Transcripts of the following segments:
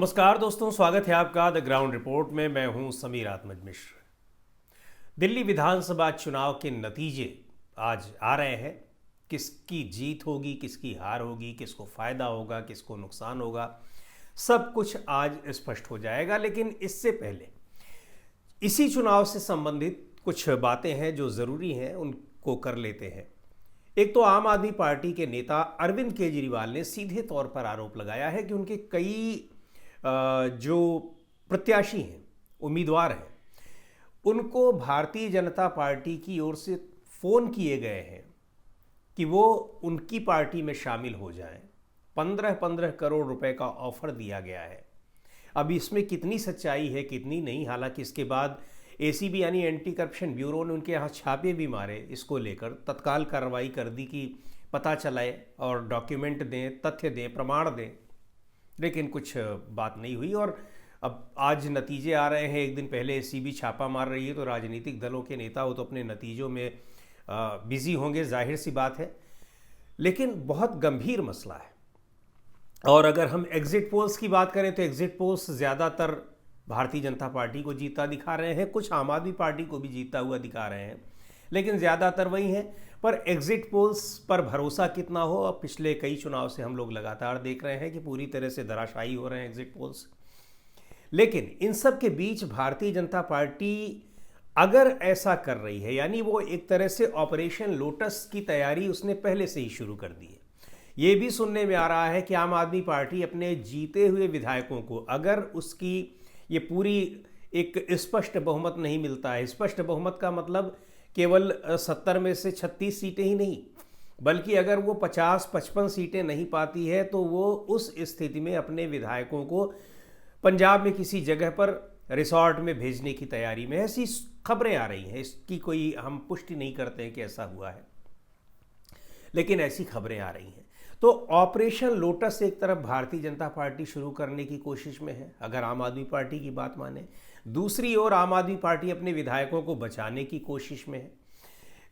नमस्कार दोस्तों, स्वागत है आपका द ग्राउंड रिपोर्ट में। मैं हूं समीर आत्मज मिश्र। दिल्ली विधानसभा चुनाव के नतीजे आज आ रहे हैं। किसकी जीत होगी, किसकी हार होगी, किसको फ़ायदा होगा, किसको नुकसान होगा, सब कुछ आज स्पष्ट हो जाएगा। लेकिन इससे पहले इसी चुनाव से संबंधित कुछ बातें हैं जो ज़रूरी हैं, उनको कर लेते हैं। एक तो आम आदमी पार्टी के नेता अरविंद केजरीवाल ने सीधे तौर पर आरोप लगाया है कि उनके कई जो प्रत्याशी हैं, उम्मीदवार हैं, उनको भारतीय जनता पार्टी की ओर से फ़ोन किए गए हैं कि वो उनकी पार्टी में शामिल हो जाएं। 15-15 करोड़ रुपए का ऑफर दिया गया है। अब इसमें कितनी सच्चाई है, कितनी नहीं, हालांकि इसके बाद एसीबी यानी एंटी करप्शन ब्यूरो ने उनके यहाँ छापे भी मारे, इसको लेकर तत्काल कार्रवाई कर दी कि पता चलाए और डॉक्यूमेंट दें, तथ्य दें, प्रमाण दें। लेकिन कुछ बात नहीं हुई और अब आज नतीजे आ रहे हैं। एक दिन पहले एसीबी छापा मार रही है तो राजनीतिक दलों के नेता वो तो अपने नतीजों में बिजी होंगे, जाहिर सी बात है। लेकिन बहुत गंभीर मसला है। और अगर हम एग्जिट पोल्स की बात करें तो एग्जिट पोल्स ज़्यादातर भारतीय जनता पार्टी को जीता दिखा रहे हैं, कुछ आम आदमी पार्टी को भी जीता हुआ दिखा रहे हैं, लेकिन ज़्यादातर वही है। पर एग्जिट पोल्स पर भरोसा कितना हो, अब पिछले कई चुनाव से हम लोग लगातार देख रहे हैं कि पूरी तरह से धराशायी हो रहे हैं एग्जिट पोल्स। लेकिन इन सब के बीच भारतीय जनता पार्टी अगर ऐसा कर रही है, यानी वो एक तरह से ऑपरेशन लोटस की तैयारी उसने पहले से ही शुरू कर दी है। ये भी सुनने में आ रहा है कि आम आदमी पार्टी अपने जीते हुए विधायकों को, अगर उसकी ये पूरी एक स्पष्ट बहुमत नहीं मिलता है, स्पष्ट बहुमत का मतलब केवल 70 में से 36 सीटें ही नहीं, बल्कि अगर वो 50-55 सीटें नहीं पाती है तो वो उस स्थिति में अपने विधायकों को पंजाब में किसी जगह पर रिसोर्ट में भेजने की तैयारी में। ऐसी खबरें आ रही हैं, इसकी कोई हम पुष्टि नहीं करते हैं कि ऐसा हुआ है, लेकिन ऐसी खबरें आ रही हैं। तो ऑपरेशन लोटस एक तरफ भारतीय जनता पार्टी शुरू करने की कोशिश में है, अगर आम आदमी पार्टी की बात माने। दूसरी ओर आम आदमी पार्टी अपने विधायकों को बचाने की कोशिश में है।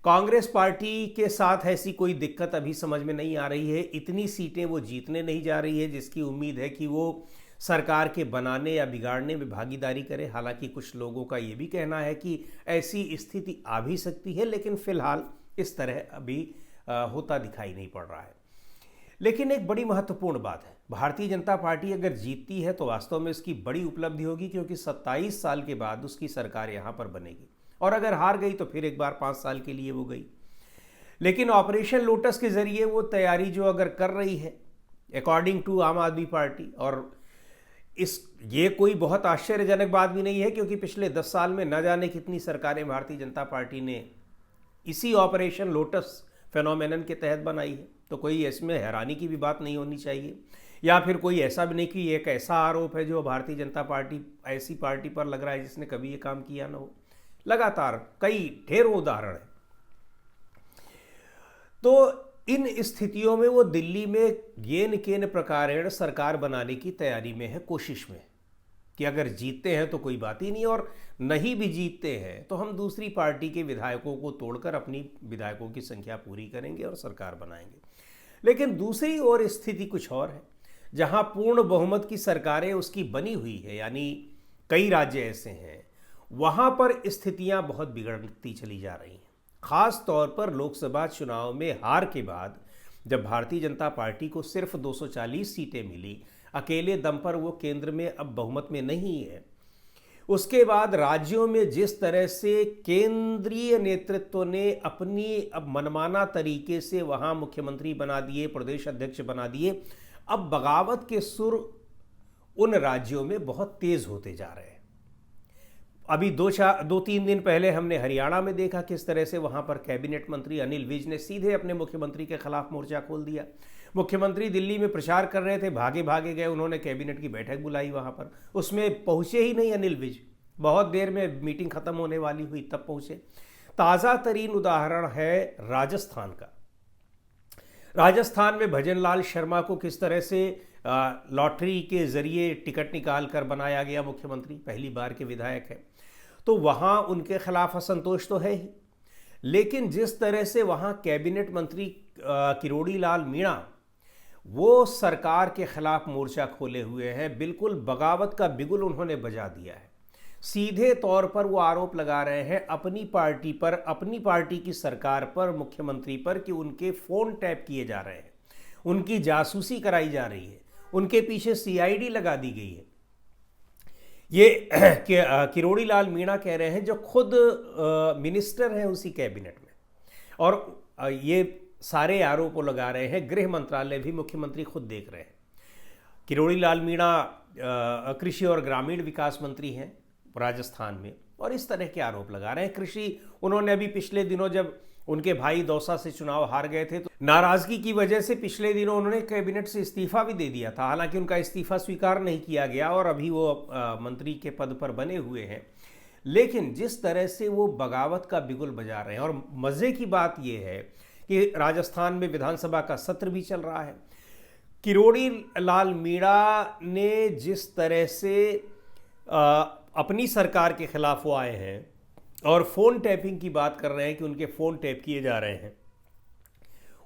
कांग्रेस पार्टी के साथ ऐसी कोई दिक्कत अभी समझ में नहीं आ रही है। इतनी सीटें वो जीतने नहीं जा रही है जिसकी उम्मीद है कि वो सरकार के बनाने या बिगाड़ने में भागीदारी करे। हालांकि कुछ लोगों का ये भी कहना है कि ऐसी स्थिति आ भी सकती है, लेकिन फिलहाल इस तरह अभी होता दिखाई नहीं पड़ रहा है। लेकिन एक बड़ी महत्वपूर्ण बात है, भारतीय जनता पार्टी अगर जीतती है तो वास्तव में इसकी बड़ी उपलब्धि होगी, क्योंकि 27 साल के बाद उसकी सरकार यहाँ पर बनेगी। और अगर हार गई तो फिर एक बार 5 साल के लिए वो गई। लेकिन ऑपरेशन लोटस के जरिए वो तैयारी जो अगर कर रही है अकॉर्डिंग टू आम आदमी पार्टी, और ये कोई बहुत आश्चर्यजनक बात भी नहीं है, क्योंकि पिछले 10 साल में न जाने कितनी सरकारें भारतीय जनता पार्टी ने इसी ऑपरेशन लोटस फेनोमेनन के तहत बनाई है। तो कोई इसमें हैरानी की भी बात नहीं होनी चाहिए, या फिर कोई ऐसा भी नहीं कि एक ऐसा आरोप है जो भारतीय जनता पार्टी ऐसी पार्टी पर लग रहा है जिसने कभी ये काम किया ना हो। लगातार कई ढेरों उदाहरण हैं। तो इन स्थितियों में वो दिल्ली में येन केन प्रकारेण सरकार बनाने की तैयारी में है, कोशिश में, कि अगर जीतते हैं तो कोई बात ही नहीं, और नहीं भी जीतते हैं तो हम दूसरी पार्टी के विधायकों को तोड़कर अपनी विधायकों की संख्या पूरी करेंगे और सरकार बनाएंगे। लेकिन दूसरी ओर स्थिति कुछ और है, जहां पूर्ण बहुमत की सरकारें उसकी बनी हुई है, यानी कई राज्य ऐसे हैं, वहां पर स्थितियां बहुत बिगड़ती चली जा रही हैं। खास तौर पर लोकसभा चुनाव में हार के बाद जब भारतीय जनता पार्टी को सिर्फ 240 सीटें मिली, अकेले दम पर वो केंद्र में अब बहुमत में नहीं है, उसके बाद राज्यों में जिस तरह से केंद्रीय नेतृत्व ने अपनी अब मनमाना तरीके से वहां मुख्यमंत्री बना दिए, प्रदेश अध्यक्ष बना दिए, अब बगावत के सुर उन राज्यों में बहुत तेज होते जा रहे हैं। अभी 2-3 दिन पहले हमने हरियाणा में देखा किस तरह से वहां पर कैबिनेट मंत्री अनिल विज ने सीधे अपने मुख्यमंत्री के खिलाफ मोर्चा खोल दिया। मुख्यमंत्री दिल्ली में प्रचार कर रहे थे, भागे भागे गए, उन्होंने कैबिनेट की बैठक बुलाई वहां पर, उसमें पहुंचे ही नहीं अनिल विज। बहुत देर में मीटिंग खत्म होने वाली हुई तब पहुंचे। ताज़ा तरीन उदाहरण है राजस्थान का। राजस्थान में भजन लाल शर्मा को किस तरह से लॉटरी के जरिए टिकट निकाल कर बनाया गया मुख्यमंत्री, पहली बार के विधायक है, तो वहाँ उनके खिलाफ असंतोष तो है ही। लेकिन जिस तरह से वहाँ कैबिनेट मंत्री किरोड़ी लाल मीणा वो सरकार के खिलाफ मोर्चा खोले हुए हैं। बिल्कुल बगावत का बिगुल उन्होंने बजा दिया है। सीधे तौर पर वो आरोप लगा रहे हैं अपनी पार्टी पर, अपनी पार्टी की सरकार पर, मुख्यमंत्री पर, कि उनके फ़ोन टैप किए जा रहे हैं, उनकी जासूसी कराई जा रही है, उनके पीछे सीआईडी लगा दी गई है। ये किरोड़ी लाल मीणा कह रहे हैं, जो खुद मिनिस्टर हैं उसी कैबिनेट में, और ये सारे आरोप लगा रहे हैं। गृह मंत्रालय भी मुख्यमंत्री खुद देख रहे हैं। किरोड़ी लाल मीणा कृषि और ग्रामीण विकास मंत्री हैं राजस्थान में, और इस तरह के आरोप लगा रहे हैं। कृषि, उन्होंने अभी पिछले दिनों जब उनके भाई दौसा से चुनाव हार गए थे तो नाराजगी की वजह से पिछले दिनों उन्होंने कैबिनेट से इस्तीफा भी दे दिया था। हालांकि उनका इस्तीफा स्वीकार नहीं किया गया और अभी वो मंत्री के पद पर बने हुए हैं। लेकिन जिस तरह से वो बगावत का बिगुल बजा रहे हैं, और मज़े की बात ये है कि राजस्थान में विधानसभा का सत्र भी चल रहा है। किरोड़ी लाल मीणा ने जिस तरह से अपनी सरकार के खिलाफ वो आए हैं और फ़ोन टैपिंग की बात कर रहे हैं कि उनके फ़ोन टैप किए जा रहे हैं,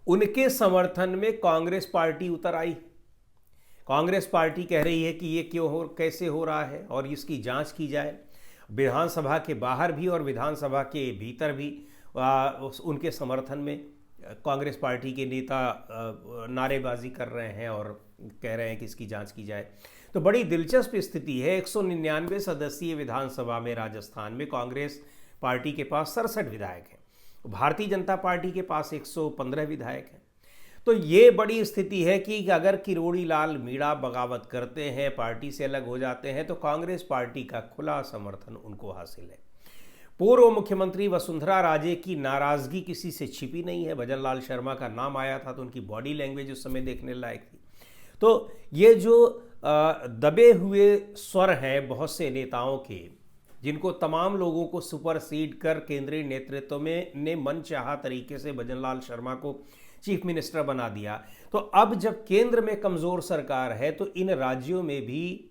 उनके समर्थन में कांग्रेस पार्टी उतर आई। कांग्रेस पार्टी कह रही है कि ये क्यों हो, कैसे हो रहा है और इसकी जांच की जाए। विधानसभा के बाहर भी और विधानसभा के भीतर भी उनके समर्थन में कांग्रेस पार्टी के नेता नारेबाजी कर रहे हैं और कह रहे हैं कि इसकी जांच की जाए। तो बड़ी दिलचस्प स्थिति है। 199 सदस्यीय विधानसभा में राजस्थान में कांग्रेस पार्टी के पास 67 विधायक हैं, भारतीय जनता पार्टी के पास 115 विधायक हैं। तो ये बड़ी स्थिति है कि अगर किरोड़ी लाल मीणा बगावत करते हैं, पार्टी से अलग हो जाते हैं, तो कांग्रेस पार्टी का खुला समर्थन उनको हासिल है। पूर्व मुख्यमंत्री वसुंधरा राजे की नाराजगी किसी से छिपी नहीं है। भजन लाल शर्मा का नाम आया था तो उनकी बॉडी लैंग्वेज उस समय देखने लायक थी। तो ये जो दबे हुए स्वर हैं बहुत से नेताओं के, जिनको तमाम लोगों को सुपरसीड कर केंद्रीय नेतृत्व में ने मनचाहा तरीके से भजन लाल शर्मा को चीफ मिनिस्टर बना दिया, तो अब जब केंद्र में कमज़ोर सरकार है तो इन राज्यों में भी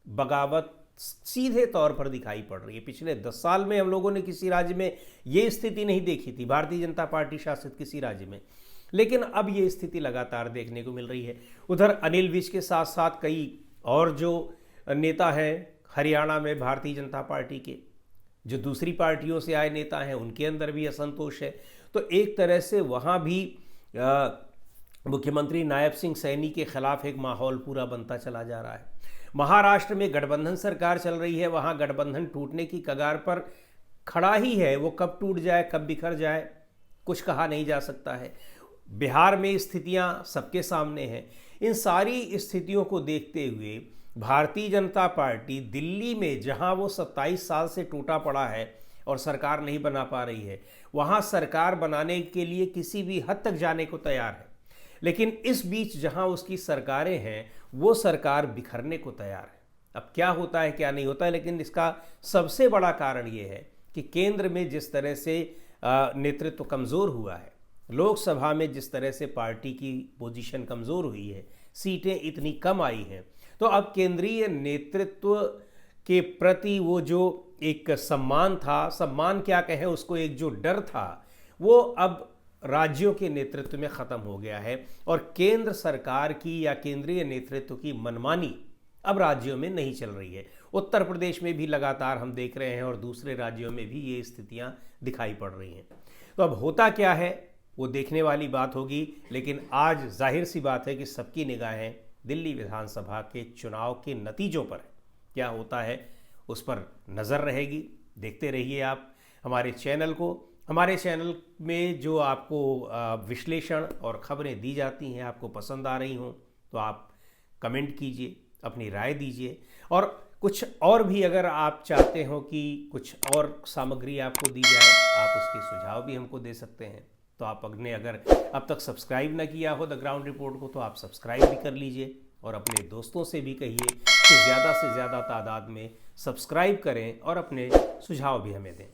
बगावत सीधे तौर पर दिखाई पड़ रही है। पिछले 10 साल में हम लोगों ने किसी राज्य में ये स्थिति नहीं देखी थी, भारतीय जनता पार्टी शासित किसी राज्य में, लेकिन अब ये स्थिति लगातार देखने को मिल रही है। उधर अनिल विज के साथ साथ कई और जो नेता हैं हरियाणा में भारतीय जनता पार्टी के, जो दूसरी पार्टियों से आए नेता हैं, उनके अंदर भी असंतोष है। तो एक तरह से वहाँ भी मुख्यमंत्री नायब सिंह सैनी के खिलाफ एक माहौल पूरा बनता चला जा रहा है। महाराष्ट्र में गठबंधन सरकार चल रही है, वहाँ गठबंधन टूटने की कगार पर खड़ा ही है। वो कब टूट जाए, कब बिखर जाए, कुछ कहा नहीं जा सकता है। बिहार में स्थितियां सबके सामने हैं। इन सारी स्थितियों को देखते हुए भारतीय जनता पार्टी दिल्ली में, जहां वो 27 साल से टूटा पड़ा है और सरकार नहीं बना पा रही है, वहां सरकार बनाने के लिए किसी भी हद तक जाने को तैयार है। लेकिन इस बीच जहां उसकी सरकारें हैं, वो सरकार बिखरने को तैयार है। अब क्या होता है क्या नहीं होता है, लेकिन इसका सबसे बड़ा कारण ये है कि केंद्र में जिस तरह से नेतृत्व कमज़ोर हुआ है, लोकसभा में जिस तरह से पार्टी की पोजीशन कमज़ोर हुई है, सीटें इतनी कम आई हैं, तो अब केंद्रीय नेतृत्व के प्रति वो जो एक सम्मान था, सम्मान क्या कहें उसको, एक जो डर था, वो अब राज्यों के नेतृत्व में ख़त्म हो गया है। और केंद्र सरकार की या केंद्रीय नेतृत्व की मनमानी अब राज्यों में नहीं चल रही है। उत्तर प्रदेश में भी लगातार हम देख रहे हैं और दूसरे राज्यों में भी ये स्थितियां दिखाई पड़ रही हैं। तो अब होता क्या है वो देखने वाली बात होगी, लेकिन आज जाहिर सी बात है कि सबकी निगाहें दिल्ली विधानसभा के चुनाव के नतीजों पर है। क्या होता है उस पर नज़र रहेगी। देखते रहिए आप हमारे चैनल को। हमारे चैनल में जो आपको विश्लेषण और खबरें दी जाती हैं, आपको पसंद आ रही हों तो आप कमेंट कीजिए, अपनी राय दीजिए, और कुछ और भी अगर आप चाहते हो कि कुछ और सामग्री आपको दी जाए, आप उसके सुझाव भी हमको दे सकते हैं। तो आप अगर अब तक सब्सक्राइब न किया हो द ग्राउंड रिपोर्ट को, तो आप सब्सक्राइब भी कर लीजिए और अपने दोस्तों से भी कहिए कि ज़्यादा से ज़्यादा तादाद में सब्सक्राइब करें और अपने सुझाव भी हमें दें।